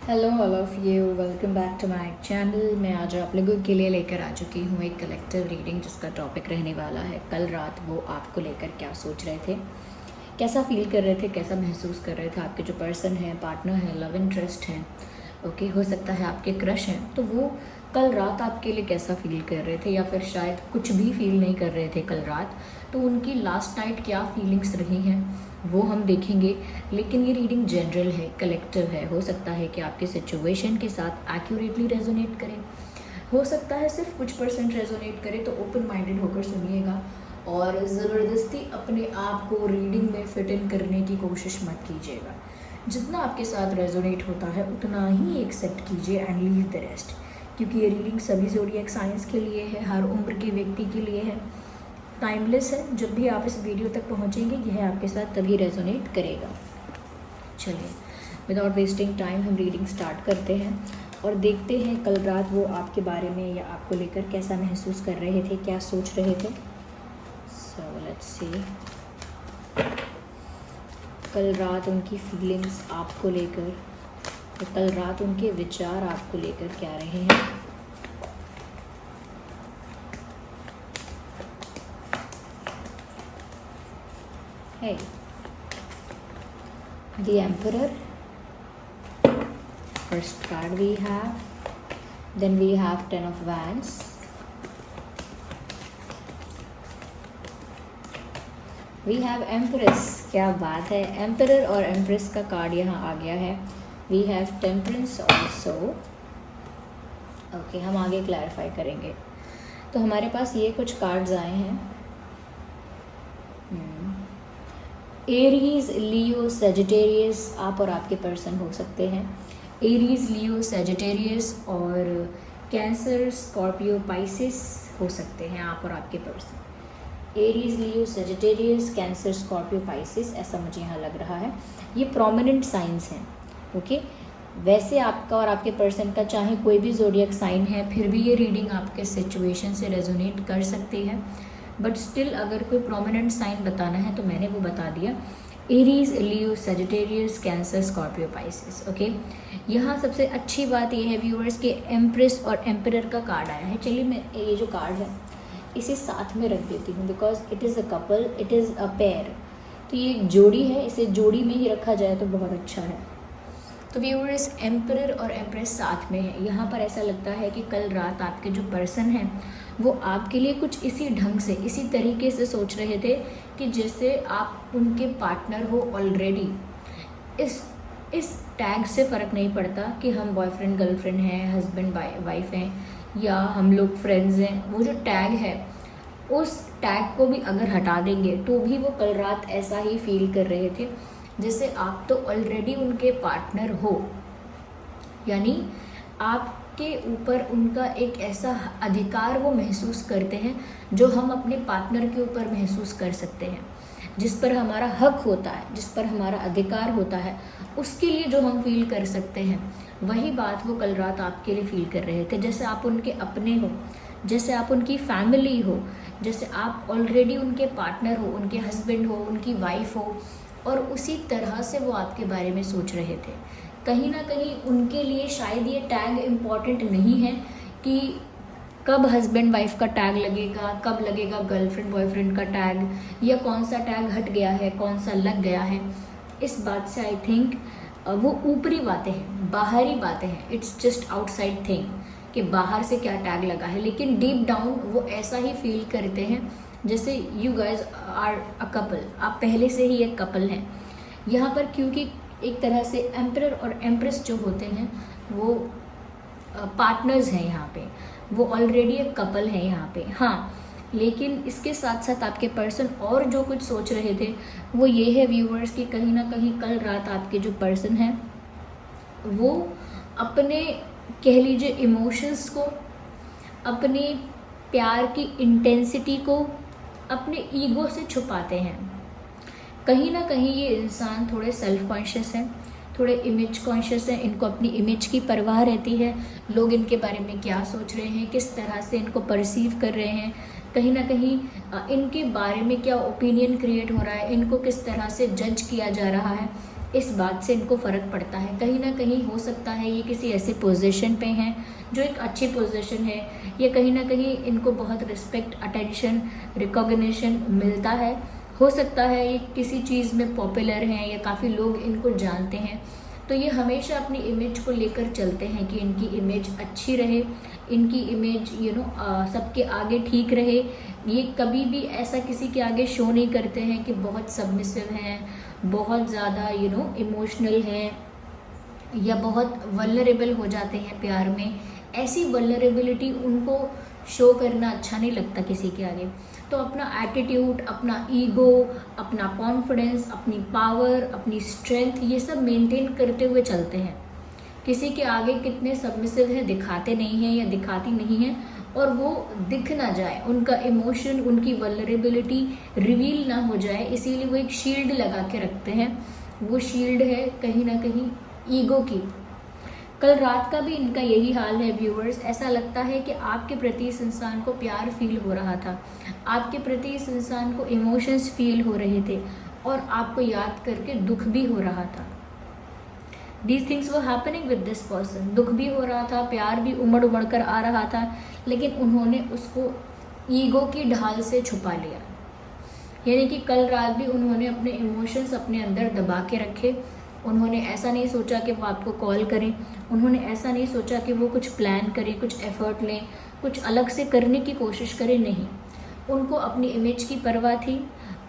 Hello all of you, welcome back to my channel. मैं आज आप लोगों के लिए लेकर आ चुकी हूँ एक कलेक्टिव रीडिंग जिसका टॉपिक रहने वाला है कल रात वो आपको लेकर क्या सोच रहे थे, कैसा फील कर रहे थे, कैसा महसूस कर रहे थे। आपके जो पर्सन है, पार्टनर है, लव इंटरेस्ट हैं, ओके, हो सकता है आपके क्रश हैं, तो वो कल रात आपके लिए कैसा फील कर रहे थे, या फिर शायद कुछ भी फील नहीं कर रहे थे कल रात, तो उनकी लास्ट नाइट क्या फीलिंग्स रही हैं वो हम देखेंगे। लेकिन ये रीडिंग जनरल है, कलेक्टिव है। हो सकता है कि आपके सिचुएशन के साथ एक्यूरेटली रेजोनेट करे, हो सकता है सिर्फ कुछ परसेंट रेजोनेट करे, तो ओपन माइंडेड होकर सुनिएगा और ज़बरदस्ती अपने आप को रीडिंग में फिट इन करने की कोशिश मत कीजिएगा। जितना आपके साथ रेजोनेट होता है उतना ही एक्सेप्ट कीजिए एंड लीव द रेस्ट, क्योंकि ये रीडिंग सभी ज़ोडिएक साइंस के लिए है, हर उम्र के व्यक्ति के लिए है, टाइमलेस है। जब भी आप इस वीडियो तक पहुंचेंगे यह आपके साथ तभी रेजोनेट करेगा। चलिए, विदाउट वेस्टिंग टाइम हम रीडिंग स्टार्ट करते हैं और देखते हैं कल रात वो आपके बारे में या आपको लेकर कैसा महसूस कर रहे थे, क्या सोच रहे थे। सो लेट्स सी, कल रात उनकी फीलिंग्स आपको लेकर, तो कल रात उनके विचार आपको लेकर क्या रहे हैं। Hey, the Emperor, first card we have, then we have Ten of Wands, we have Empress। क्या बात है, Emperor और Empress का कार्ड यहाँ आ गया है। we have Temperance also। Okay, हम आगे क्लैरिफाई करेंगे। तो हमारे पास ये कुछ कार्ड्स आए हैं। एरीज, लियो, सेजिटेरियस, आप और आपके पर्सन हो सकते हैं। एरीज, लियो, सेजिटेरियस और कैंसर, स्कॉर्पियो, पाइसिस हो सकते हैं आप और आपके person. Aries, Leo, Sagittarius, Cancer, Scorpio, Pisces, ऐसा मुझे यहाँ लग रहा है। ये प्रोमिनेंट साइंस हैं, ओके। वैसे आपका और आपके पर्सन का चाहे कोई भी ज़ोडिएक साइन है, फिर भी ये रीडिंग आपके सिचुएशन से रेजोनेट कर सकती है। बट स्टिल अगर कोई प्रोमिनेंट साइन बताना है तो मैंने वो बता दिया। Aries, Leo, Sagittarius, Cancer, Scorpio, Pisces, okay. यहाँ सबसे अच्छी बात ये है व्यूअर्स के एम्प्रेस और एम्परर का कार्ड आया है। चलिए, मैं ये जो कार्ड है इसे साथ में रख देती हूँ, because it is a couple, it is a pair. तो ये एक जोड़ी है, इसे जोड़ी में ही रखा जाए तो बहुत अच्छा है। तो व्यूअर्स, एम्परर और एम्प्रेस साथ में है। यहाँ पर ऐसा लगता है कि कल रात आपके जो पर्सन हैं वो आपके लिए कुछ इसी ढंग से, इसी तरीके से सोच रहे थे कि जैसे आप उनके पार्टनर हो ऑलरेडी। इस टैग से फ़र्क नहीं पड़ता कि हम बॉयफ्रेंड गर्लफ्रेंड हैं, हस्बैंड वाइफ हैं, या हम लोग फ्रेंड्स हैं। वो जो टैग है, उस टैग को भी अगर हटा देंगे तो भी वो कल रात ऐसा ही फील कर रहे थे जैसे आप तो ऑलरेडी उनके पार्टनर हो, यानी आपके ऊपर उनका एक ऐसा अधिकार वो महसूस करते हैं जो हम अपने पार्टनर के ऊपर महसूस कर सकते हैं। जिस पर हमारा हक होता है, जिस पर हमारा अधिकार होता है, उसके लिए जो हम फील कर सकते हैं, वही बात वो कल रात आपके लिए फील कर रहे थे। जैसे आप उनके अपने हो, जैसे आप उनकी फैमिली हो, जैसे आप ऑलरेडी उनके पार्टनर हो, उनके हस्बैंड हो, उनकी वाइफ हो, और उसी तरह से वो आपके बारे में सोच रहे थे। कहीं ना कहीं उनके लिए शायद ये टैग इम्पॉर्टेंट नहीं है कि कब हस्बैंड वाइफ का टैग लगेगा, कब लगेगा गर्लफ्रेंड बॉयफ्रेंड का टैग, या कौन सा टैग हट गया है, कौन सा लग गया है। इस बात से आई थिंक वो ऊपरी बातें हैं, बाहरी बातें हैं, इट्स जस्ट आउटसाइड थिंग कि बाहर से क्या टैग लगा है, लेकिन डीप डाउन वो ऐसा ही फील करते हैं जैसे you guys are a couple, आप पहले से ही एक कपल हैं यहाँ पर। क्योंकि एक तरह से एम्परर और एम्प्रेस जो होते हैं वो पार्टनर्स हैं यहाँ पे, वो ऑलरेडी एक कपल है यहाँ पे। हाँ, लेकिन इसके साथ साथ आपके पर्सन और जो कुछ सोच रहे थे वो ये है व्यूअर्स कि कहीं ना कहीं कल रात आपके जो पर्सन हैं वो अपने, कह लीजिए, इमोशंस को, अपने प्यार की इंटेंसिटी को अपने ईगो से छुपाते हैं। कहीं ना कहीं ये इंसान थोड़े सेल्फ कॉन्शियस हैं, थोड़े इमेज कॉन्शियस हैं, इनको अपनी इमेज की परवाह रहती है, लोग इनके बारे में क्या सोच रहे हैं, किस तरह से इनको परसीव कर रहे हैं, कहीं ना कहीं इनके बारे में क्या ओपिनियन क्रिएट हो रहा है, इनको किस तरह से जज किया जा रहा है, इस बात से इनको फ़र्क पड़ता है। कहीं ना कहीं हो सकता है ये किसी ऐसे पोजीशन पे हैं जो एक अच्छी पोजीशन है, या कहीं ना कहीं इनको बहुत रिस्पेक्ट, अटेंशन, रिकॉग्निशन मिलता है। हो सकता है ये किसी चीज़ में पॉपुलर हैं या काफ़ी लोग इनको जानते हैं, तो ये हमेशा अपनी इमेज को लेकर चलते हैं कि इनकी इमेज अच्छी रहे, इनकी इमेज सबके आगे ठीक रहे। ये कभी भी ऐसा किसी के आगे शो नहीं करते हैं कि बहुत सबमिसिव हैं, बहुत ज़्यादा इमोशनल हैं, या बहुत वल्नरेबल हो जाते हैं प्यार में। ऐसी वल्नरेबिलिटी उनको शो करना अच्छा नहीं लगता किसी के आगे। तो अपना एटीट्यूड, अपना ईगो, अपना कॉन्फिडेंस, अपनी पावर, अपनी स्ट्रेंथ, ये सब मेंटेन करते हुए चलते हैं। किसी के आगे कितने सबमिसिव है दिखाते नहीं हैं या दिखाती नहीं हैं, और वो दिख ना जाए, उनका इमोशन, उनकी वल्नरेबिलिटी रिवील ना हो जाए, इसीलिए वो एक शील्ड लगा के रखते हैं। वो शील्ड है कहीं ना कहीं ईगो की। कल रात का भी इनका यही हाल है व्यूअर्स। ऐसा लगता है कि आपके प्रति इस इंसान को प्यार फील हो रहा था, आपके प्रति इस इंसान को इमोशंस फील हो रहे थे, और आपको याद करके दुख भी हो रहा था। These things were happening with this person. दुख भी हो रहा था, प्यार भी उमड़ उमड़ कर आ रहा था, लेकिन उन्होंने उसको ईगो की ढाल से छुपा लिया। यानी कि कल रात भी उन्होंने अपने इमोशंस अपने अंदर दबा के रखे। उन्होंने ऐसा नहीं सोचा कि वो आपको कॉल करें, उन्होंने ऐसा नहीं सोचा कि वो कुछ प्लान करें, कुछ एफर्ट लें, कुछ अलग से करने की कोशिश करें। नहीं, उनको अपनी इमेज की परवाह थी,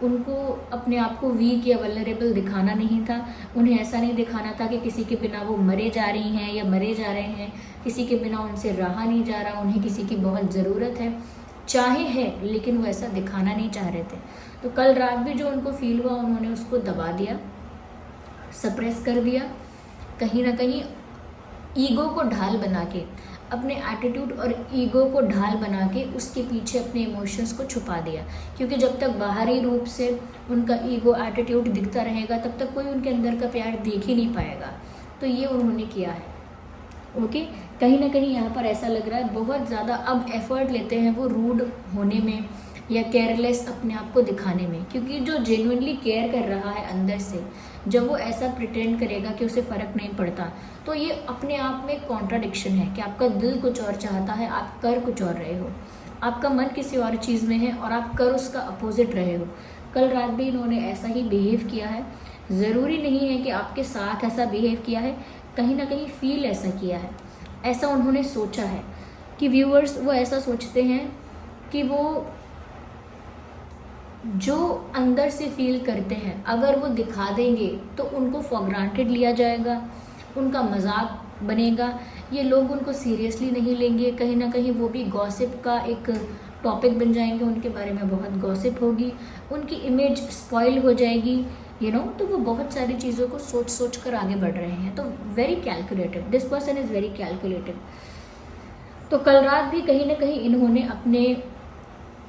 उनको अपने आप को वीक या वल्नरेबल दिखाना नहीं था। उन्हें ऐसा नहीं दिखाना था कि किसी के बिना वो मरे जा रही हैं या मरे जा रहे हैं, किसी के बिना उनसे रहा नहीं जा रहा, उन्हें किसी की बहुत ज़रूरत है, चाहे है, लेकिन वो ऐसा दिखाना नहीं चाह रहे थे। तो कल रात भी जो उनको फील हुआ, उन्होंने उसको दबा दिया, सप्रेस कर दिया, कहीं ना कहीं ईगो को ढाल बना के, अपने एटीट्यूड और ईगो को ढाल बना के उसके पीछे अपने इमोशंस को छुपा दिया। क्योंकि जब तक बाहरी रूप से उनका ईगो, एटीट्यूड दिखता रहेगा, तब तक कोई उनके अंदर का प्यार देख ही नहीं पाएगा। तो ये उन्होंने किया है। ओके, कहीं ना कहीं यहाँ पर ऐसा लग रहा है बहुत ज़्यादा अब एफर्ट लेते हैं वो रूड होने में या केयरलेस अपने आप को दिखाने में। क्योंकि जो जेन्युइनली केयर कर रहा है अंदर से, जब वो ऐसा प्रिटेंड करेगा कि उसे फ़र्क नहीं पड़ता, तो ये अपने आप में कॉन्ट्राडिक्शन है कि आपका दिल कुछ और चाहता है, आप कर कुछ और रहे हो, आपका मन किसी और चीज़ में है और आप कर उसका अपोजिट रहे हो। कल रात भी इन्होंने ऐसा ही बिहेव किया है। ज़रूरी नहीं है कि आपके साथ ऐसा बिहेव किया है, कहीं ना कहीं फील ऐसा किया है, ऐसा उन्होंने सोचा है। कि व्यूअर्स वो ऐसा सोचते हैं कि वो जो अंदर से फील करते हैं अगर वो दिखा देंगे तो उनको फॉर ग्रांटेड लिया जाएगा, उनका मजाक बनेगा, ये लोग उनको सीरियसली नहीं लेंगे। कहीं ना कहीं वो भी गॉसिप का एक टॉपिक बन जाएंगे, उनके बारे में बहुत गॉसिप होगी, उनकी इमेज स्पॉइल हो जाएगी, तो वो बहुत सारी चीज़ों को सोच सोच कर आगे बढ़ रहे हैं। तो very calculative, this person is very calculative. तो कल रात भी कहीं ना कहीं इन्होंने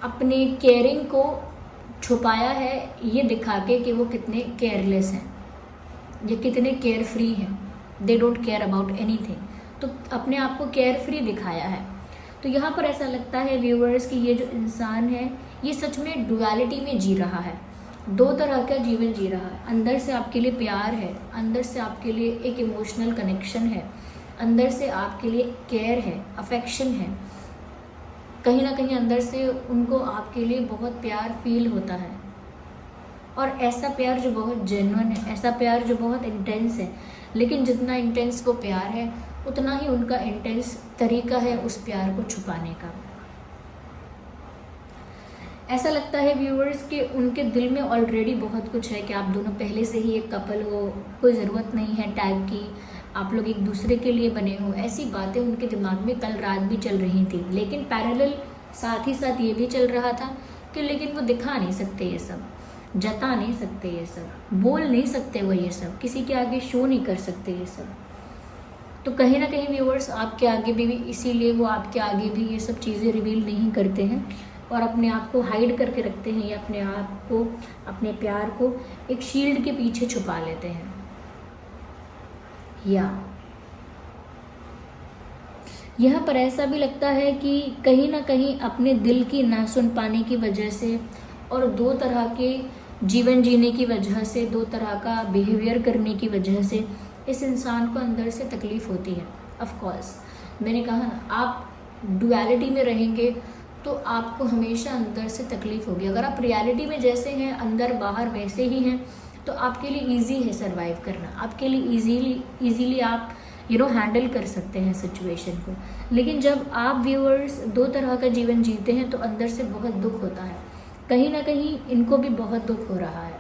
अपने केयरिंग को छुपाया है, ये दिखा के कि वो कितने केयरलेस हैं, ये कितने केयर फ्री हैं, they don't care about anything. तो अपने आप को केयर फ्री दिखाया है। तो यहाँ पर ऐसा लगता है व्यूअर्स कि ये जो इंसान है ये सच में डुअलिटी में जी रहा है, दो तरह का जीवन जी रहा है। अंदर से आपके लिए प्यार है, अंदर से आपके लिए एक इमोशनल कनेक्शन है, अंदर से आपके लिए केयर है, अफेक्शन है, कहीं ना कहीं अंदर से उनको आपके लिए बहुत प्यार फील होता है। और ऐसा प्यार जो बहुत जेन्युइन है, ऐसा प्यार जो बहुत इंटेंस है। लेकिन जितना इंटेंस वो प्यार है उतना ही उनका इंटेंस तरीका है उस प्यार को छुपाने का। ऐसा लगता है व्यूअर्स कि उनके दिल में ऑलरेडी बहुत कुछ है कि आप दोनों पहले से ही एक कपल हो, कोई ज़रूरत नहीं है टैग की, आप लोग एक दूसरे के लिए बने हो। ऐसी बातें उनके दिमाग में कल रात भी चल रही थी। लेकिन पैरेलल साथ ही साथ ये भी चल रहा था कि लेकिन वो दिखा नहीं सकते ये सब, जता नहीं सकते ये सब, बोल नहीं सकते वो ये सब, किसी के आगे शो नहीं कर सकते ये सब। तो कहीं ना कहीं व्यूअर्स आपके आगे भी इसीलिए वो आपके आगे भी ये सब चीज़ें रिवील नहीं करते हैं और अपने आप को हाइड करके रखते हैं, या अपने आप को, अपने प्यार को एक शील्ड के पीछे छुपा लेते हैं। या यहाँ पर ऐसा भी लगता है कि कहीं ना कहीं अपने दिल की ना सुन पाने की वजह से और दो तरह के जीवन जीने की वजह से, दो तरह का बिहेवियर करने की वजह से इस इंसान को अंदर से तकलीफ़ होती है। ऑफ कोर्स मैंने कहा ना, आप डुअलिटी में रहेंगे तो आपको हमेशा अंदर से तकलीफ़ होगी। अगर आप रियलिटी में जैसे हैं, अंदर बाहर वैसे ही हैं, तो आपके लिए इजी है सरवाइव करना, आपके लिए इजीली आप हैंडल कर सकते हैं सिचुएशन को। लेकिन जब आप व्यूअर्स दो तरह का जीवन जीते हैं तो अंदर से बहुत दुख होता है, कहीं ना कहीं इनको भी बहुत दुख हो रहा है।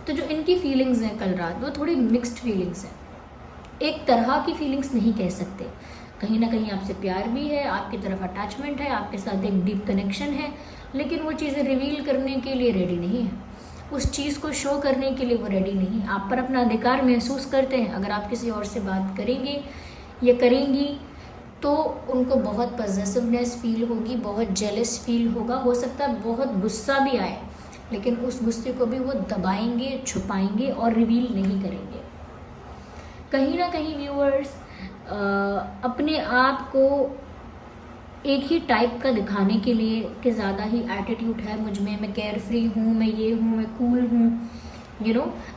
तो जो इनकी फीलिंग्स हैं कल रात, वो थोड़ी मिक्स्ड फीलिंग्स हैं, एक तरह की फीलिंग्स नहीं कह सकते। कहीं ना कहीं आपसे प्यार भी है, आपकी तरफ अटैचमेंट है, आपके साथ एक डीप कनेक्शन है, लेकिन वो चीज़ें रिवील करने के लिए रेडी नहीं है, उस चीज़ को शो करने के लिए वो रेडी नहीं है। आप पर अपना अधिकार महसूस करते हैं। अगर आप किसी और से बात करेंगे या करेंगी तो उनको बहुत पॉजेसिवनेस फील होगी, बहुत जेलस फील होगा, हो सकता है बहुत गुस्सा भी आए, लेकिन उस गुस्से को भी वो दबाएंगे, छुपाएंगे और रिवील नहीं करेंगे। कहीं ना कहीं व्यूअर्स अपने आप को एक ही टाइप का दिखाने के लिए कि ज़्यादा ही एटीट्यूड है मुझ में, मैं केयर फ्री हूँ, मैं ये हूँ, मैं कूल हूँ,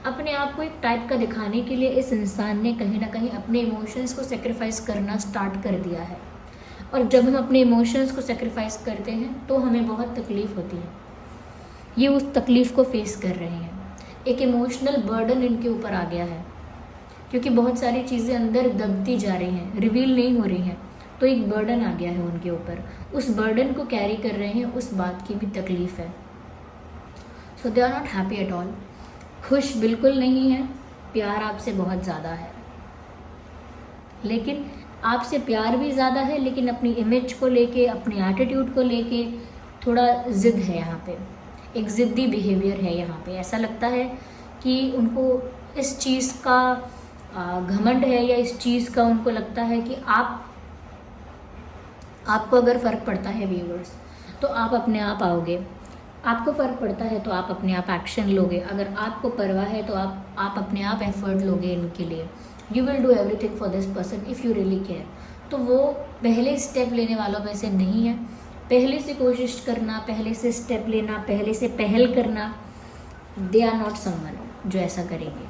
अपने आप को एक टाइप का दिखाने के लिए इस इंसान ने कहीं ना कहीं अपने इमोशंस को सेक्रीफाइस करना स्टार्ट कर दिया है। और जब हम अपने इमोशंस को सेक्रीफाइस करते हैं तो हमें बहुत तकलीफ़ होती है। ये उस तकलीफ़ को फेस कर रहे हैं, एक इमोशनल बर्डन इनके ऊपर आ गया है, क्योंकि बहुत सारी चीज़ें अंदर दबती जा रही हैं, रिवील नहीं हो रही हैं, तो एक बर्डन आ गया है उनके ऊपर। उस बर्डन को कैरी कर रहे हैं, उस बात की भी तकलीफ़ है। So they are not happy at all, खुश बिल्कुल नहीं है। प्यार आपसे बहुत ज़्यादा है, लेकिन आपसे प्यार भी ज़्यादा है, लेकिन अपनी इमेज को लेके, अपने एटीट्यूड को लेके थोड़ा ज़िद है यहाँ पे, एक ज़िद्दी बिहेवियर है यहाँ पे। ऐसा लगता है कि उनको इस चीज़ का घमंड है, या इस चीज़ का उनको लगता है कि आपको अगर फ़र्क पड़ता है व्यूअर्स तो आप अपने आप आओगे, आपको फ़र्क पड़ता है तो आप अपने आप एक्शन लोगे, अगर आपको परवाह है तो आप अपने आप एफर्ट लोगे इनके लिए। You will do everything for this person if you really care. तो वो पहले स्टेप लेने वालों में से नहीं है। पहले से कोशिश करना, पहले से स्टेप लेना, पहले से पहल करना, दे आर नॉट समवन जो ऐसा करेंगे।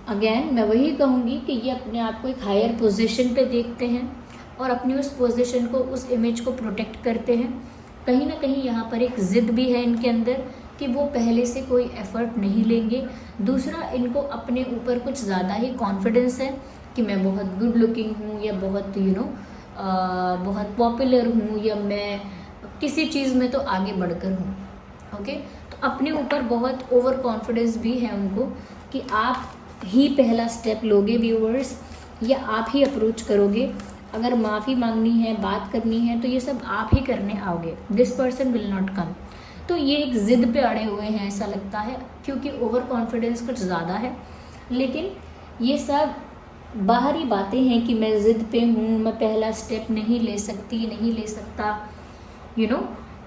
अगेन मैं वही कहूँगी कि ये अपने आप को एक हायर पोजीशन पे देखते हैं और अपनी उस पोजीशन को, उस इमेज को प्रोटेक्ट करते हैं। कहीं ना कहीं यहाँ पर एक ज़िद भी है इनके अंदर कि वो पहले से कोई एफ़र्ट नहीं लेंगे। दूसरा, इनको अपने ऊपर कुछ ज़्यादा ही कॉन्फिडेंस है कि मैं बहुत गुड लुकिंग हूँ, या बहुत बहुत पॉपुलर हूँ, या मैं किसी चीज़ में तो आगे बढ़कर हूँ। ओके, तो अपने ऊपर बहुत ओवर कॉन्फिडेंस भी है उनको कि आप ही पहला स्टेप लोगे व्यूअर्स, या आप ही अप्रोच करोगे। अगर माफ़ी मांगनी है, बात करनी है, तो ये सब आप ही करने आओगे। This person will not come. तो ये एक ज़िद पे अड़े हुए हैं ऐसा लगता है, क्योंकि ओवर कॉन्फिडेंस कुछ ज़्यादा है। लेकिन ये सब बाहरी बातें हैं कि मैं ज़िद पे हूँ, मैं पहला स्टेप नहीं ले सकती, नहीं ले सकता,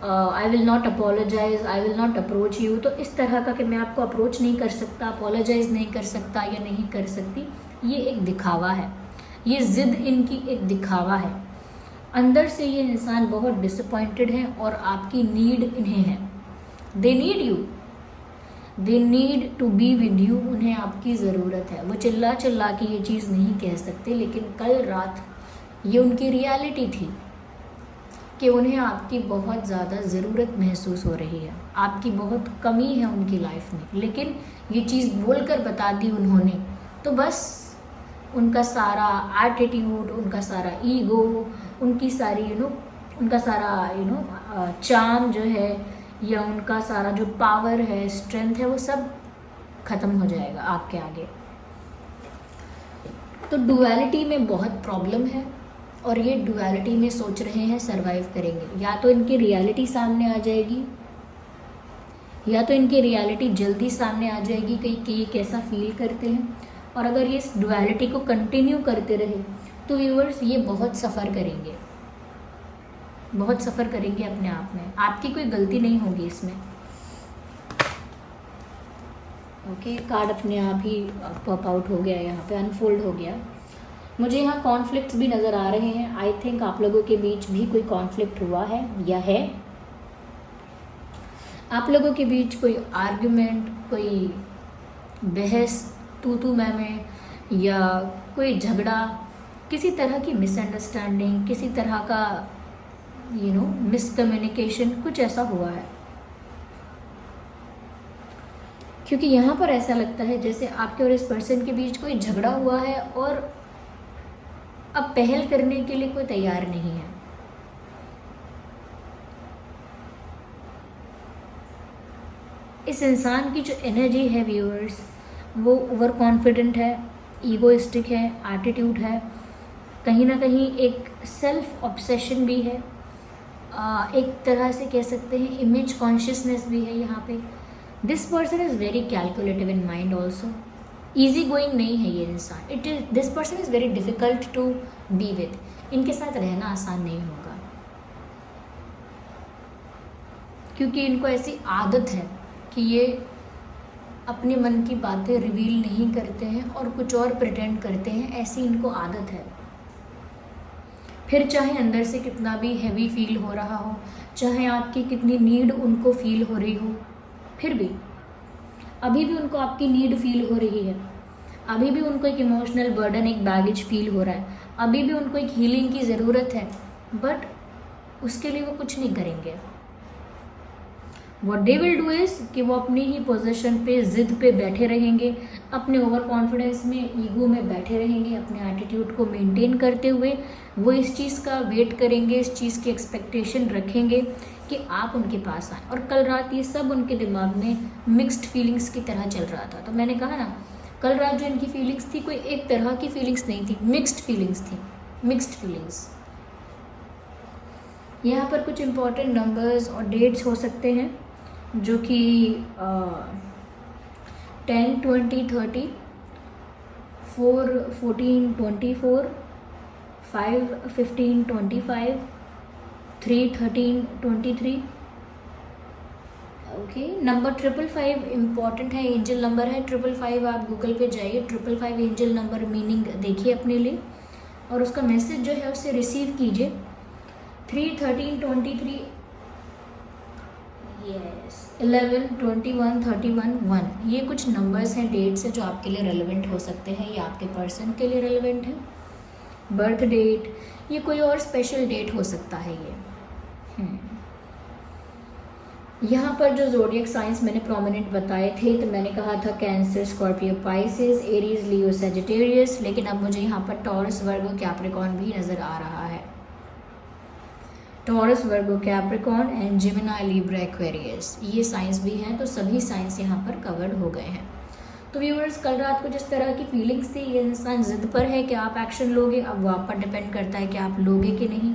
I will not apologise, I will not approach you. तो इस तरह का कि मैं आपको अप्रोच नहीं कर सकता, अपोलोजाइज नहीं कर सकता या नहीं कर सकती, ये एक दिखावा है। ये ज़िद इनकी एक दिखावा है। अंदर से ये इंसान बहुत डिसअपॉइंटेड है और आपकी नीड इन्हें है। They need you, they need to be with you. उन्हें आपकी ज़रूरत है। वो चिल्ला चिल्ला के ये चीज़ नहीं कह सकते, लेकिन कल रात ये उनकी रियलिटी थी कि उन्हें आपकी बहुत ज़्यादा ज़रूरत महसूस हो रही है, आपकी बहुत कमी है उनकी लाइफ में। लेकिन ये चीज़ बोलकर बता दी उन्होंने, तो बस उनका सारा एटीट्यूड, उनका सारा ईगो, उनकी सारी उनका सारा चार्म जो है, या उनका सारा जो पावर है, स्ट्रेंथ है, वो सब ख़त्म हो जाएगा आपके आगे। तो डुअलिटी में बहुत प्रॉब्लम है, और ये डुअलिटी में सोच रहे हैं सरवाइव करेंगे। या तो इनकी रियलिटी सामने आ जाएगी, या तो इनकी रियलिटी जल्दी सामने आ जाएगी कि ये कैसा फील करते हैं। और अगर ये इस डुअलिटी को कंटिन्यू करते रहे तो व्यूअर्स ये बहुत सफ़र करेंगे, बहुत सफ़र करेंगे अपने आप में। आपकी कोई गलती नहीं होगी इसमें। ओके, कार्ड अपने आप ही पॉप आउट हो गया, यहाँ पे अनफोल्ड हो गया। मुझे यहाँ कॉन्फ्लिक्ट्स भी नज़र आ रहे हैं। आई थिंक आप लोगों के बीच भी कोई कॉन्फ्लिक्ट हुआ है या है। आप लोगों के बीच कोई आर्ग्यूमेंट, कोई बहस, तू मैं या कोई झगड़ा, किसी तरह की मिसअंडरस्टैंडिंग, किसी तरह का मिसकम्युनिकेशन, कुछ ऐसा हुआ है। क्योंकि यहाँ पर ऐसा लगता है जैसे आपके और इस पर्सन के बीच कोई झगड़ा हुआ है और अब पहल करने के लिए कोई तैयार नहीं है। इस इंसान की जो एनर्जी है व्यूअर्स, वो ओवर कॉन्फिडेंट है, ईगोइस्टिक है, एटीट्यूड है, कहीं ना कहीं एक सेल्फ ऑब्सेशन भी है, एक तरह से कह सकते हैं इमेज कॉन्शियसनेस भी है यहाँ पे। This person is very calculative in mind also. Easy going नहीं है ये इंसान। This person is very difficult to be with. इनके साथ रहना आसान नहीं होगा, क्योंकि इनको ऐसी आदत है कि ये अपने मन की बातें रिवील नहीं करते हैं और कुछ और प्रिटेंड करते हैं, ऐसी इनको आदत है। फिर चाहे अंदर से कितना भी हैवी फील हो रहा हो, चाहे आपकी कितनी नीड उनको फील हो रही हो, फिर भी अभी भी उनको आपकी नीड फील हो रही है, अभी भी उनको एक इमोशनल बर्डन, एक बैगेज फील हो रहा है, अभी भी उनको एक हीलिंग की ज़रूरत है, बट उसके लिए वो कुछ नहीं करेंगे। What they will do is कि वो अपनी ही पोजीशन पे, ज़िद पे बैठे रहेंगे, अपने ओवर कॉन्फिडेंस में, ईगो में बैठे रहेंगे, अपने एटीट्यूड को मेंटेन करते हुए वो इस चीज़ का वेट करेंगे, इस चीज़ की एक्सपेक्टेशन रखेंगे कि आप उनके पास आएँ। और कल रात ये सब उनके दिमाग में मिक्स्ड फीलिंग्स की तरह चल रहा था। तो मैंने कहा ना, कल रात जो इनकी फीलिंग्स थी कोई एक तरह की फीलिंग्स नहीं थी, मिक्स्ड फीलिंग्स थी, मिक्स्ड फीलिंग्स। यहाँ पर कुछ इम्पॉर्टेंट नंबर्स और डेट्स हो सकते हैं जो कि 10, 20, 30, 4, 14, 24, 5, 15, 25, 3, 13, 23। ओके, नंबर 555 इम्पॉर्टेंट है, एंजल नंबर है 555। आप गूगल पे जाइए, 555 एंजल नंबर मीनिंग देखिए अपने लिए और उसका मैसेज जो है उसे रिसीव कीजिए। 3, 13, 23, यस, 11, 21, 31, 1, ये कुछ नंबर्स हैं, डेट्स हैं जो आपके लिए रेलेवेंट हो सकते हैं या आपके पर्सन के लिए रेलेवेंट है। बर्थ डेट, ये कोई और स्पेशल डेट हो सकता है ये। यहाँ पर जो ज़ोडिएक साइंस मैंने प्रोमिनेंट बताए थे, तो मैंने कहा था कैंसर, स्कॉर्पियो, पाइसेस, एरीज, लियो, सजिटेरियस, लेकिन अब मुझे यहाँ पर टॉरस, वर्गो, कैप्रिकॉर्न भी नज़र आ रहा है। Taurus, Virgo, Capricorn and Gemini, Libra, Aquarius, ये साइंस भी हैं। तो सभी साइंस यहाँ पर कवर्ड हो गए हैं। तो व्यूअर्स, कल रात को जिस तरह की फीलिंग्स थी, ये इंसान ज़िद पर है कि आप एक्शन लोगे। अब वो आप पर डिपेंड करता है कि आप लोगे कि नहीं।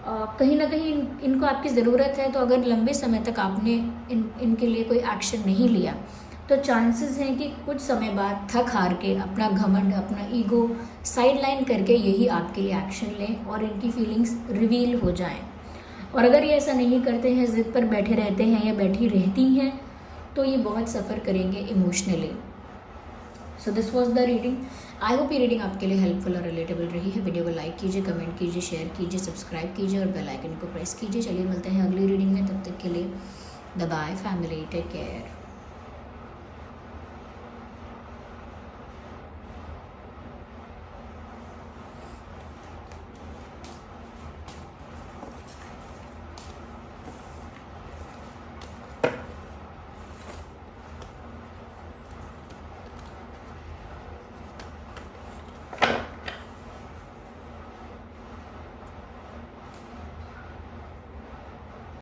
कहीं ना कहीं इनको आपकी ज़रूरत है। तो अगर लंबे समय तक आपने इनके लिए कोई एक्शन नहीं लिया, तो चांसेस हैं कि कुछ समय बाद थक हार के अपना घमंड, अपना ईगो साइड लाइन करके यही आपके लिए एक्शन लें और इनकी फीलिंग्स रिवील हो जाएं। और अगर ये ऐसा नहीं करते हैं, ज़िद पर बैठे रहते हैं या बैठी रहती हैं, तो ये बहुत सफ़र करेंगे emotionally. So this was the reading. I hope ये रीडिंग आपके लिए हेल्पफुल और रिलेटेबल रही है। वीडियो को लाइक कीजिए, कमेंट कीजिए, शेयर कीजिए, सब्सक्राइब कीजिए और बेल आइकन को प्रेस कीजिए। चलिए मिलते हैं अगली रीडिंग में, तब तक के लिए bye bye family, take care.